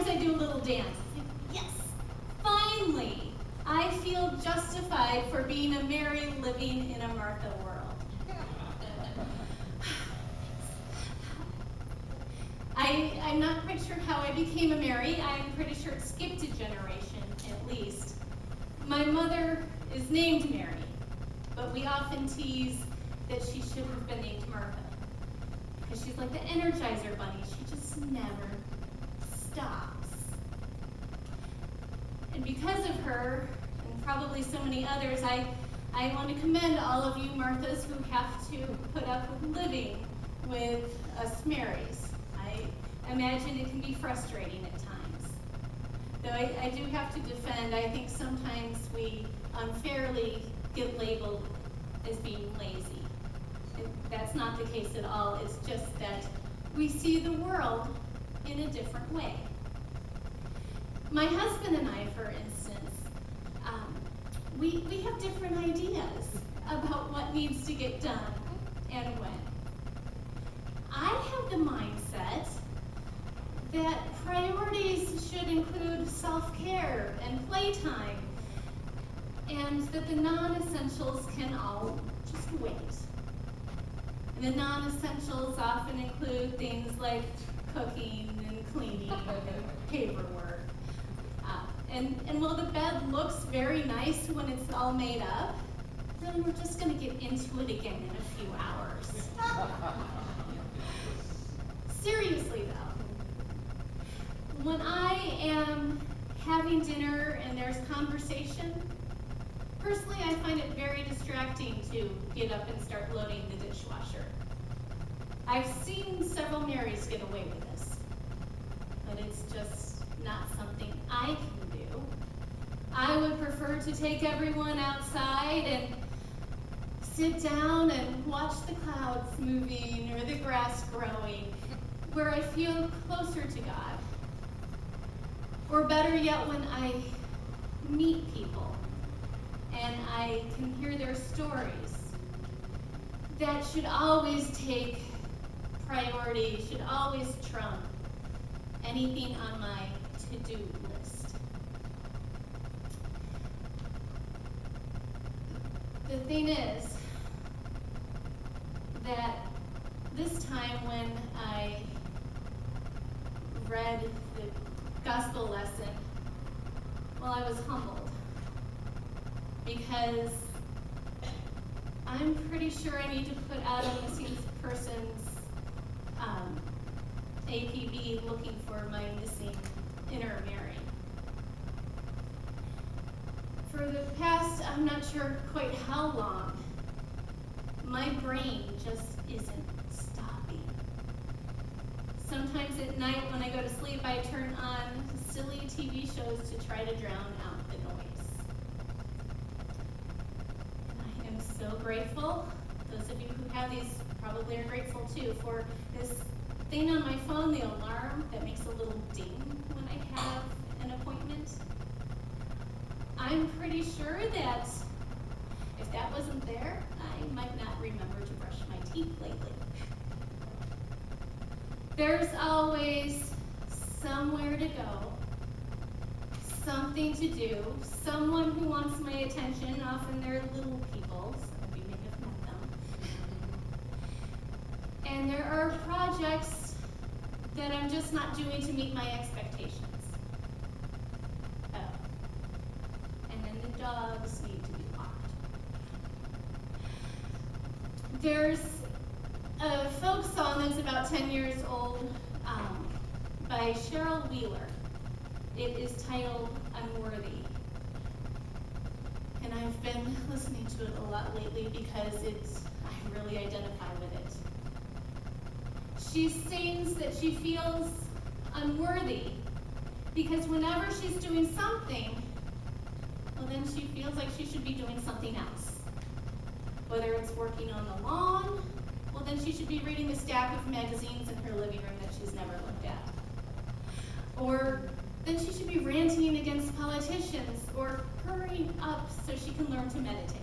sometimes I do a little dance. It's like, yes, finally, I feel justified for being a Mary living in a Martha world. I'm not quite sure how I became a Mary. I'm pretty sure it skipped a generation, at least. My mother is named Mary, but we often tease that she should have been named Martha, because she's like the Energizer Bunny. She just never stops. And because of her, and probably so many others, I want to commend all of you Marthas who have to put up with living with us Marys. I imagine it can be frustrating at times. Though I do have to defend, I think sometimes we unfairly get labeled as being lazy. That's not the case at all. It's just that we see the world in a different way. My husband and I, for instance, we have different ideas about what needs to get done and when. I have the mindset that priorities should include self-care and playtime, and that the non-essentials can all just wait. And the non-essentials often include things like cooking and cleaning and paperwork. And while the bed looks very nice when it's all made up, really we're just going to get into it again in a few hours. Seriously though, when I am having dinner and there's conversation, personally I find it very distracting to get up and start loading the dishwasher. I've seen several Marys get away with this, but it's just not something I can do. I would prefer to take everyone outside and sit down and watch the clouds moving or the grass growing, where I feel closer to God. Or better yet, when I meet people and I can hear their stories. That should always take priority, should always trump anything on my to-do list. The thing is that this time when I read the gospel lesson, well, I was humbled, because I'm pretty sure I need to put out a missing persons APB looking for my missing inner Mary. For the past, I'm not sure quite how long, my brain just isn't stopping. Sometimes at night when I go to sleep, I turn on silly TV shows to try to drown out the noise. And I am so grateful. Those of you who have these probably are grateful too, for this thing on my phone, the alarm that makes a little ding when I have an appointment. I'm pretty sure that if that wasn't there, I might not remember to brush my teeth lately. There's always somewhere to go, something to do, someone who wants my attention. Often they're little people, some of you may have met them. And there are projects that I'm just not doing to meet my expectations. Oh, and then the dogs need to be walked. There's a folk song that's about 10 years old by Cheryl Wheeler. It is titled Unworthy. And I've been listening to it a lot lately because I really identify with it. She sings that she feels unworthy because whenever she's doing something, well, then she feels like she should be doing something else. Whether it's working on the lawn, well, then she should be reading the stack of magazines in her living room that she's never looked at. Or then she should be ranting against politicians or hurrying up so she can learn to meditate.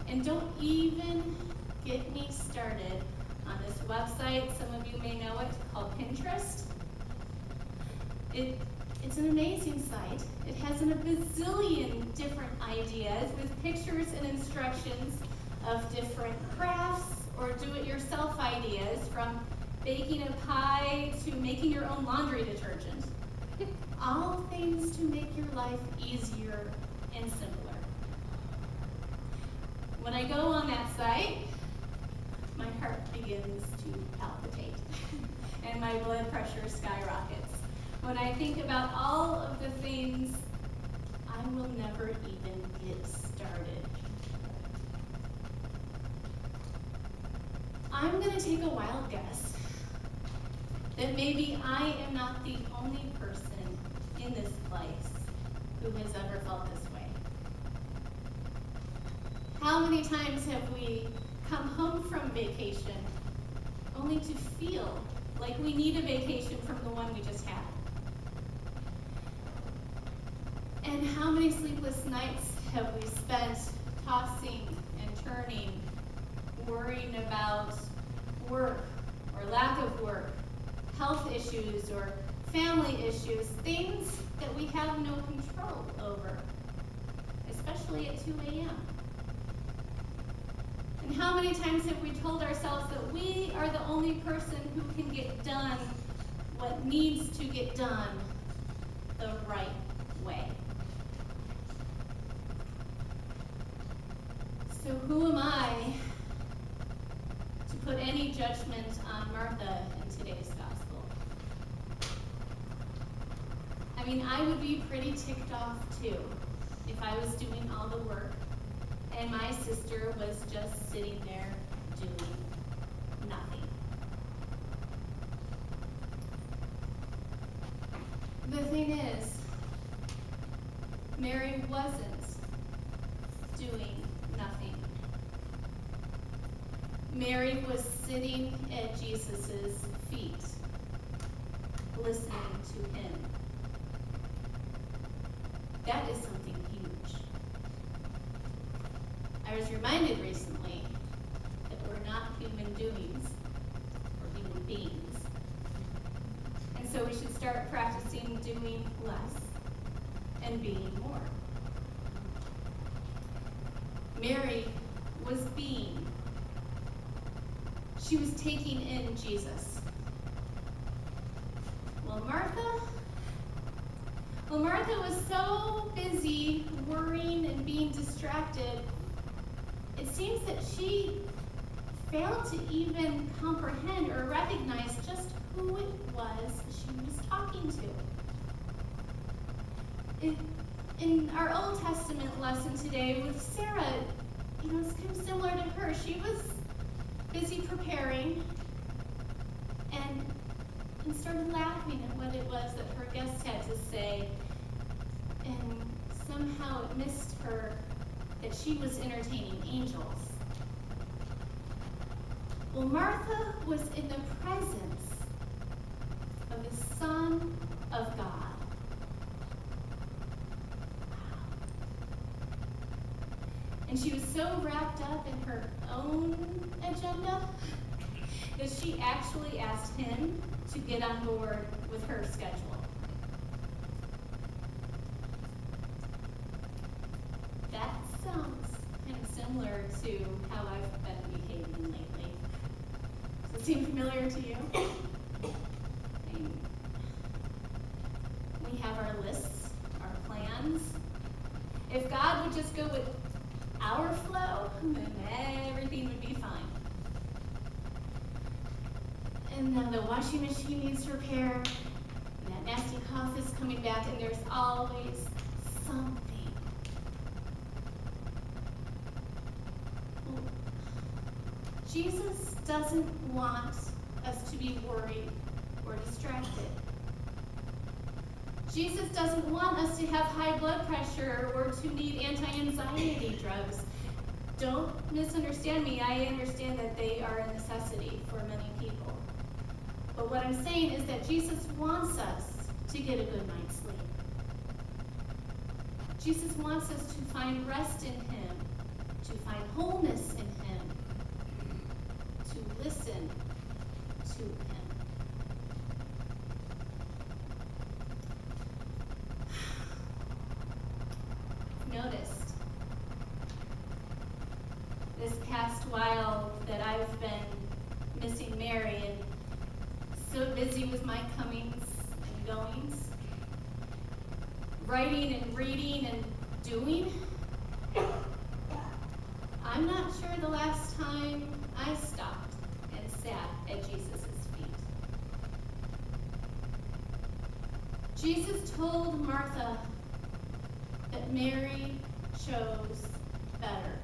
And don't even get me started on this website, some of you may know it, called Pinterest. It's an amazing site. It has a bazillion different ideas with pictures and instructions of different crafts or do-it-yourself ideas, from baking a pie to making your own laundry detergent. All things to make your life easier and simpler. When I go on that site, my heart begins to palpitate and my blood pressure skyrockets. When I think about all of the things I will never even get started. I'm going to take a wild guess that maybe I am not the only person in this place who has ever felt this way. How many times have we come home from vacation only to feel like we need a vacation from the one we just had? And how many sleepless nights have we spent tossing and turning, worrying about work or lack of work, health issues or family issues, things that we have no control over, especially at 2 a.m. And how many times have we told ourselves that we are the only person who can get done what needs to get done the right way? So who am I to put any judgment on Martha in today's gospel? I mean, I would be pretty ticked off too if I was doing all the work and my sister was just sitting there doing nothing. The thing is, Mary wasn't doing nothing. Mary was sitting at Jesus' feet, listening to him. That is something huge. I was reminded recently that we're not human doings, we're human beings. And so we should start practicing doing less and being more. Mary was being. She was taking in Jesus. Well, Martha was so busy worrying and being distracted, it seems that she failed to even comprehend or recognize just who it was she was talking to. In our Old Testament lesson today with Sarah, it's kind of similar to her. She was busy preparing and started laughing at what it was that her guests had to say, and somehow it missed her that she was entertaining angels. Well, Martha was in the presence of the Son of God. And she was so wrapped up in her own agenda that she actually asked him to get on board with her schedule. That sounds kind of similar to how I've been behaving lately. Does it seem familiar to you? We have our lists, our plans. If God would just go with our flow, then everything would be fine. And then the washing machine needs repair, and that nasty cough is coming back, and there's always something. Well, Jesus doesn't want us to be worried or distracted. Jesus doesn't want us to have high blood pressure or to need anti-anxiety drugs. Don't misunderstand me. I understand that they are a necessity for many people. But what I'm saying is that Jesus wants us to get a good night's sleep. Jesus wants us to find rest in him, to find wholeness in him, to listen to him. busy with my comings and goings, writing and reading and doing. I'm not sure the last time I stopped and sat at Jesus' feet. Jesus told Martha that Mary chose better.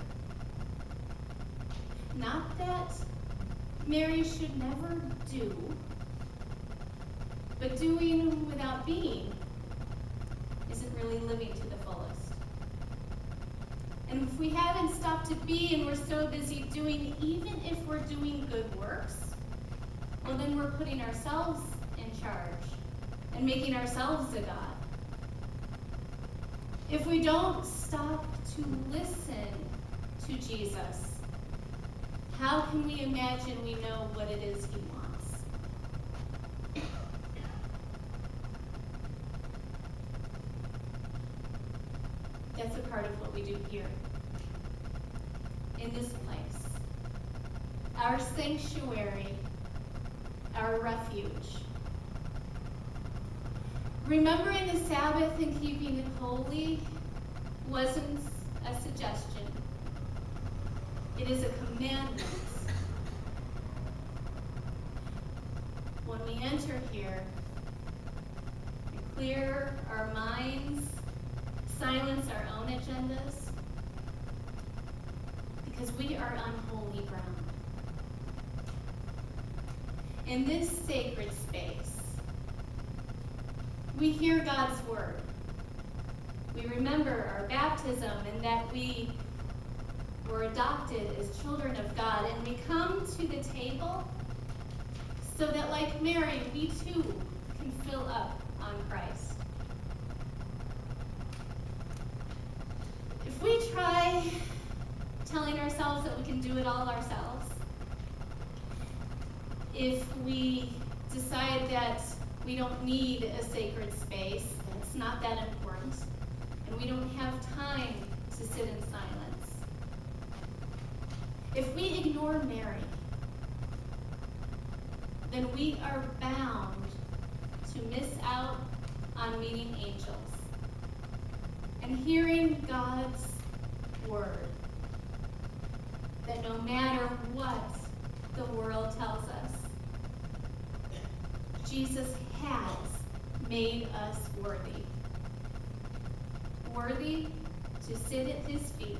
Not that Mary should never do, but doing without being isn't really living to the fullest. And if we haven't stopped to be and we're so busy doing, even if we're doing good works, well, then we're putting ourselves in charge and making ourselves a God. If we don't stop to listen to Jesus, how can we imagine we know what it is he wants? That's a part of what we do here, in this place, our sanctuary, our refuge. Remembering the Sabbath and keeping it holy wasn't a suggestion. It is a commandment. When we enter here, we clear our minds, silence our own agendas, because we are on holy ground. In this sacred space, we hear God's word. We remember our baptism and that we were adopted as children of God, and we come to the table so that, like Mary, we too can fill up on Christ. If we try telling ourselves that we can do it all ourselves, if we decide that we don't need a sacred space, that's not that important, and we don't have time to sit in silence, if we ignore Mary, then we are bound to miss out on meeting angels and hearing God's word, that no matter what the world tells us, Jesus has made us worthy. Worthy to sit at his feet